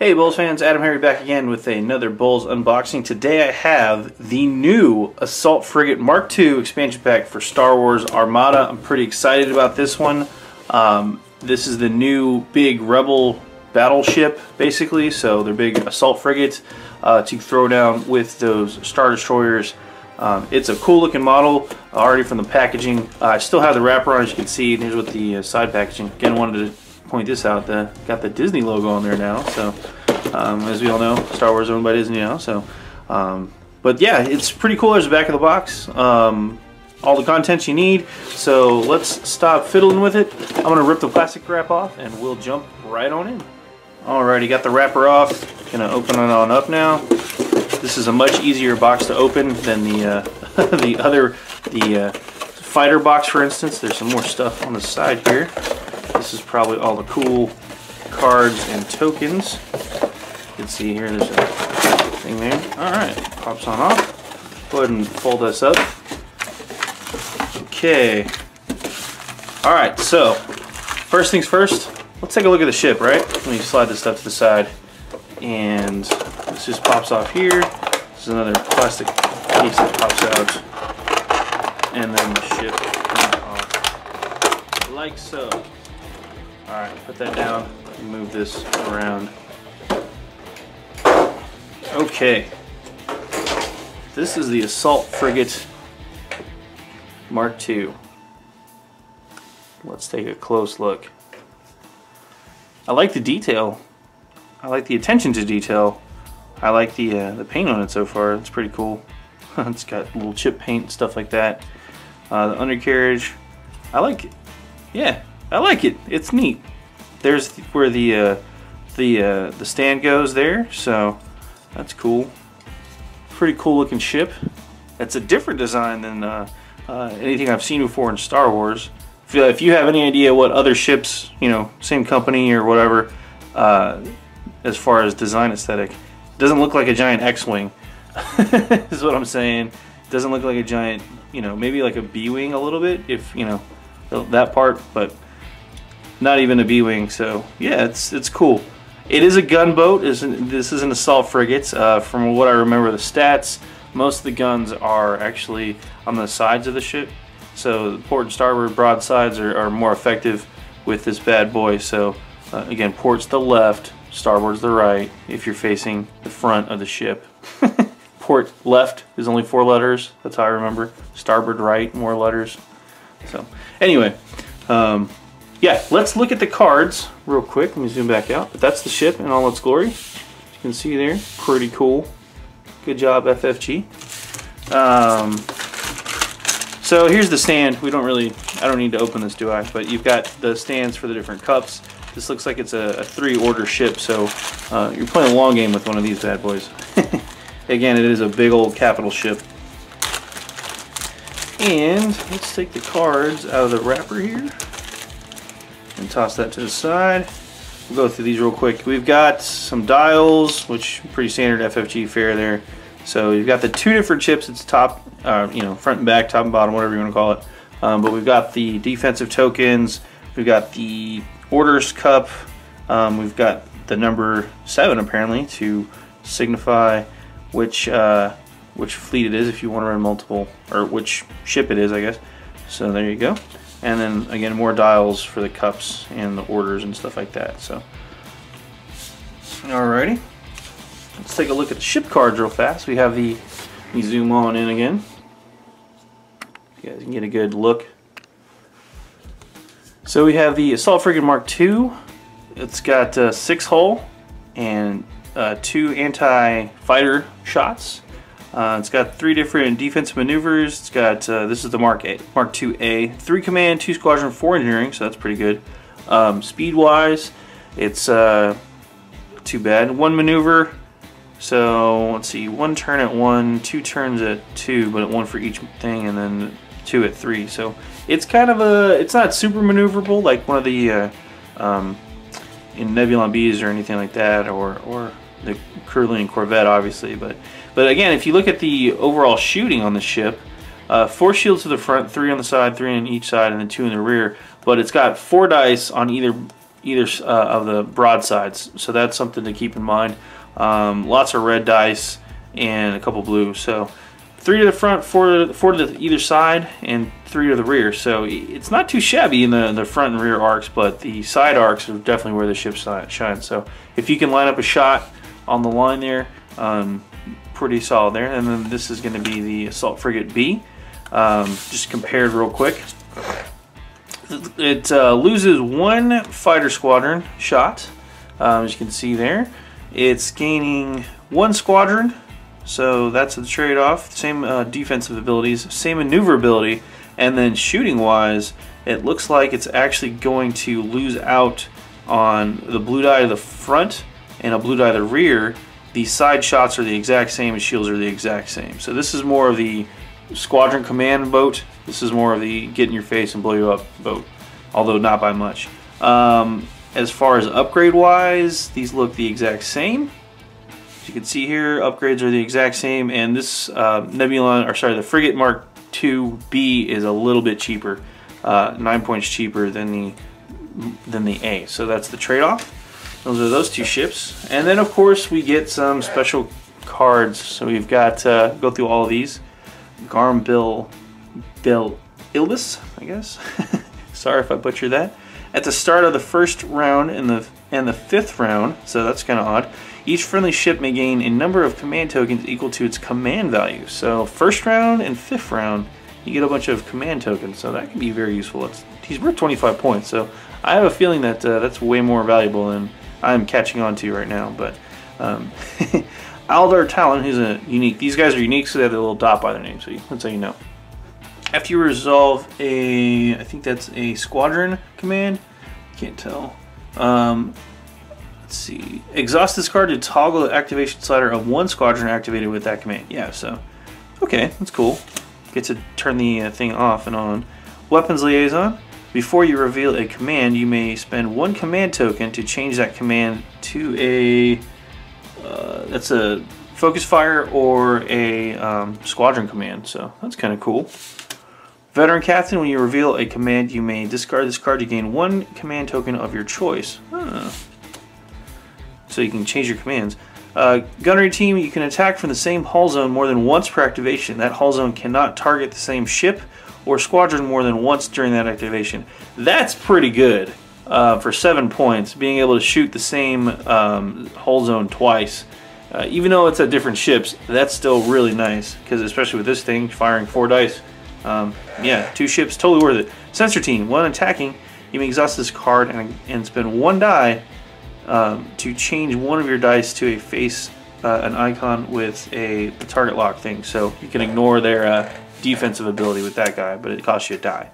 Hey BoLS fans, AdamHarry back again with another BoLS unboxing. Today I have the new Assault Frigate Mark II expansion pack for Star Wars Armada. I'm pretty excited about this one. This is the new big Rebel battleship, basically, so they're big assault frigates to throw down with those Star Destroyers. It's a cool looking model already from the packaging. I still have the wrapper on, as you can see. Here's what the side packaging. Again, wanted to point this out. Got the Disney logo on there now, so as we all know, Star Wars is owned by Disney now. So, but yeah, it's pretty cool. There's the back of the box, all the contents you need. So let's stop fiddling with it. I'm gonna rip the plastic wrap off, and we'll jump right on in. Alrighty, got the wrapper off. Gonna open it on up now. This is a much easier box to open than the the fighter box, for instance. There's some more stuff on the side here. This is probably all the cool cards and tokens. You can see here, there's a thing there. Alright, pops on off. Go ahead and fold this up. Okay. Alright, so, first things first, let's take a look at the ship, right? Let me slide this stuff to the side. And this just pops off here. This is another plastic piece that pops out. And then the ship comes off like so. Alright, put that down and move this around. Okay. This is the Assault Frigate Mark II. Let's take a close look. I like the detail. I like the attention to detail. I like the paint on it so far. It's pretty cool. It's got little chip paint and stuff like that. The undercarriage, I like it. Yeah, I like it. It's neat. There's where the stand goes there, so that's cool. Pretty cool looking ship. It's a different design than anything I've seen before in Star Wars. If you have any idea what other ships, you know, same company or whatever, as far as design aesthetic, it doesn't look like a giant X-wing. Is what I'm saying. It doesn't look like a giant, you know, maybe like a B-wing a little bit, if you know that part, but not even a B-wing. So yeah, it's cool. It is a gunboat. This is an assault frigate. From what I remember, the stats, most of the guns are actually on the sides of the ship. So the port and starboard broadsides are more effective with this bad boy. So again, port's the left, starboard's the right if you're facing the front of the ship. Port left is only 4 letters. That's how I remember. Starboard right, more letters. So anyway, yeah, let's look at the cards real quick. Let me zoom back out. But that's the ship in all its glory. As you can see there, pretty cool. Good job, FFG. So here's the stand. I don't need to open this, do I? But you've got the stands for the different cups. This looks like it's a 3-order ship, so you're playing a long game with one of these bad boys. Again, it is a big old capital ship. And let's take the cards out of the wrapper here and toss that to the side. We'll go through these real quick. We've got some dials, which pretty standard FFG fare there. So you've got the 2 different chips. It's top, you know, front and back, top and bottom, whatever you want to call it. But we've got the defensive tokens. We've got the orders cup. We've got the number 7 apparently to signify which fleet it is, if you want to run multiple, or which ship it is, I guess. So there you go. And then again, more dials for the cups and the orders and stuff like that. So alrighty, let's take a look at the ship cards real fast. We have the, let me zoom on in again. You guys can get a good look. So we have the Assault Frigate Mark II. It's got 6 hull and 2 anti-fighter shots. It's got 3 different defensive maneuvers. It's got, this is the Mark II-A, 3 command, 2 squadron, 4 engineering, so that's pretty good. Speed-wise, it's too bad. 1 maneuver, so let's see, 1 turn at 1, 2 turns at 2, but 1 for each thing, and then 2 at 3. So it's kind of it's not super maneuverable like one of the in Nebulon Bs or anything like that, or the Curlian Corvette, obviously, but again, if you look at the overall shooting on the ship, 4 shields to the front, 3 on the side, 3 on each side, and then 2 in the rear. But it's got 4 dice on either either of the broadsides, so that's something to keep in mind. Lots of red dice and a couple blue, so 3 to the front, 4 to either side, and 3 to the rear. So it's not too shabby in the front and rear arcs, but the side arcs are definitely where the ship shines. So if you can line up a shot on the line there, pretty solid there. And then this is going to be the Assault Frigate B. Just compared real quick. It loses 1 fighter squadron shot, as you can see there. It's gaining 1 squadron. So that's the trade-off. Same defensive abilities, same maneuverability, and then shooting-wise, it looks like it's actually going to lose out on the blue die to the front and a blue die to the rear. The side shots are the exact same, and shields are the exact same. So this is more of the squadron command boat. This is more of the get in your face and blow you up boat, although not by much. As far as upgrade-wise, these look the exact same. As you can see here, upgrades are the exact same, and this the Frigate Mark II-B is a little bit cheaper, 9 points cheaper than the A. So that's the trade-off. Those are those 2 ships, and then of course we get some special cards. So we've got go through all of these. Garm Ilbis, I guess. Sorry if I butchered that. At the start of the first round and the 5th round, so that's kind of odd. Each friendly ship may gain a number of command tokens equal to its command value. So 1st round and 5th round, you get a bunch of command tokens, so that can be very useful. He's worth 25 points, so I have a feeling that that's way more valuable than I'm catching on to right now. But Aldar Talon, who's a unique. These guys are unique, so they have a little dot by their name, so that's how you know. After you resolve I think that's a squadron command. Can't tell. Let's see. Exhaust this card to toggle the activation slider of 1 squadron activated with that command. Yeah, so okay, that's cool. Get to turn the thing off and on. Weapons liaison. Before you reveal a command, you may spend 1 command token to change that command to a that's a focus fire or a squadron command. So that's kind of cool. Veteran Captain, when you reveal a command, you may discard this card to gain 1 command token of your choice. So you can change your commands. Gunnery Team, you can attack from the same hull zone more than once per activation. That hull zone cannot target the same ship or squadron more than once during that activation. That's pretty good for 7 points, being able to shoot the same hull zone twice. Even though it's at different ships, that's still really nice, because especially with this thing, firing 4 dice. Yeah, 2 ships, totally worth it. Sensor Team, when attacking, you may exhaust this card and spend 1 die to change 1 of your dice to a face, an icon with the target lock thing. So you can ignore their defensive ability with that guy, but it costs you a die.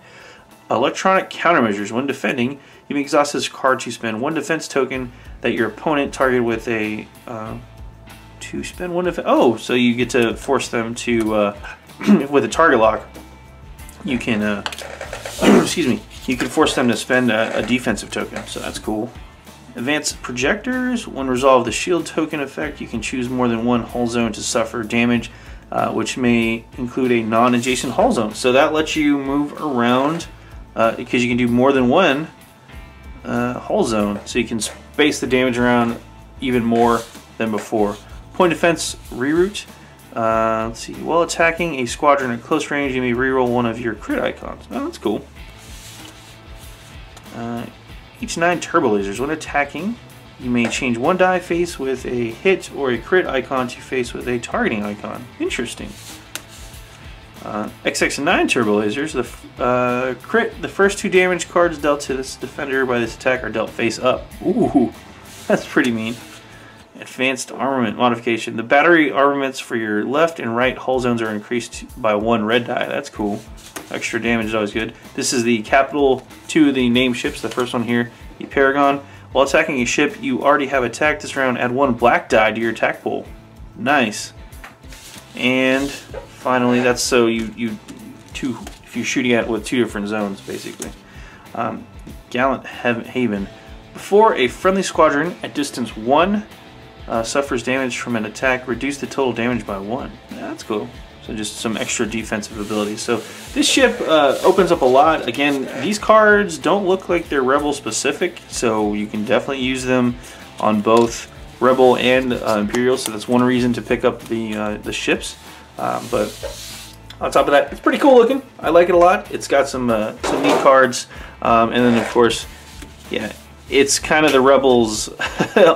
Electronic countermeasures. When defending, you may exhaust this card to spend 1 defense token that your opponent targeted with a to spend 1 defense. Oh, so you get to force them to with a target lock. You can excuse me. You can force them to spend a defensive token. So that's cool. Advanced projectors. When resolve the shield token effect, you can choose more than 1 hull zone to suffer damage, which may include a non-adjacent hull zone. So that lets you move around because you can do more than 1 hull zone. So you can space the damage around even more than before. Point defense reroute. Let's see. While attacking a squadron at close range, you may reroll 1 of your crit icons. Oh, that's cool. H9 turbo lasers. When attacking, you may change 1 die face with a hit or a crit icon to face with a targeting icon. Interesting. XX9 turbo lasers. The first 2 damage cards dealt to this defender by this attack are dealt face up. Ooh, that's pretty mean. Advanced armament modification. The battery armaments for your left and right hull zones are increased by 1 red die. That's cool. Extra damage is always good. This is the capital 2 of the named ships. The first one here, the Paragon. While attacking a ship you already have attacked this round, add 1 black die to your attack pool. Nice. And finally, that's so if you're shooting at with 2 different zones, basically. Gallant Haven. Before a friendly squadron at distance 1 suffers damage from an attack, reduce the total damage by 1. Yeah, that's cool. So So just some extra defensive abilities. So this ship opens up a lot. Again, these cards don't look like they're Rebel specific, so you can definitely use them on both Rebel and Imperial. So that's one reason to pick up the ships. But on top of that, it's pretty cool looking. I like it a lot. It's got some neat cards, and then of course, yeah, it's kind of the Rebels'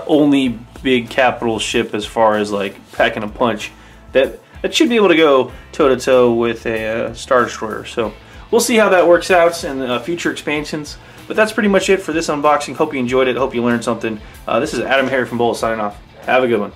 only big capital ship as far as like packing a punch. That should be able to go toe-to-toe with a Star Destroyer. So we'll see how that works out in future expansions. But that's pretty much it for this unboxing. Hope you enjoyed it. Hope you learned something. This is AdamHarry from BoLS signing off. Have a good one.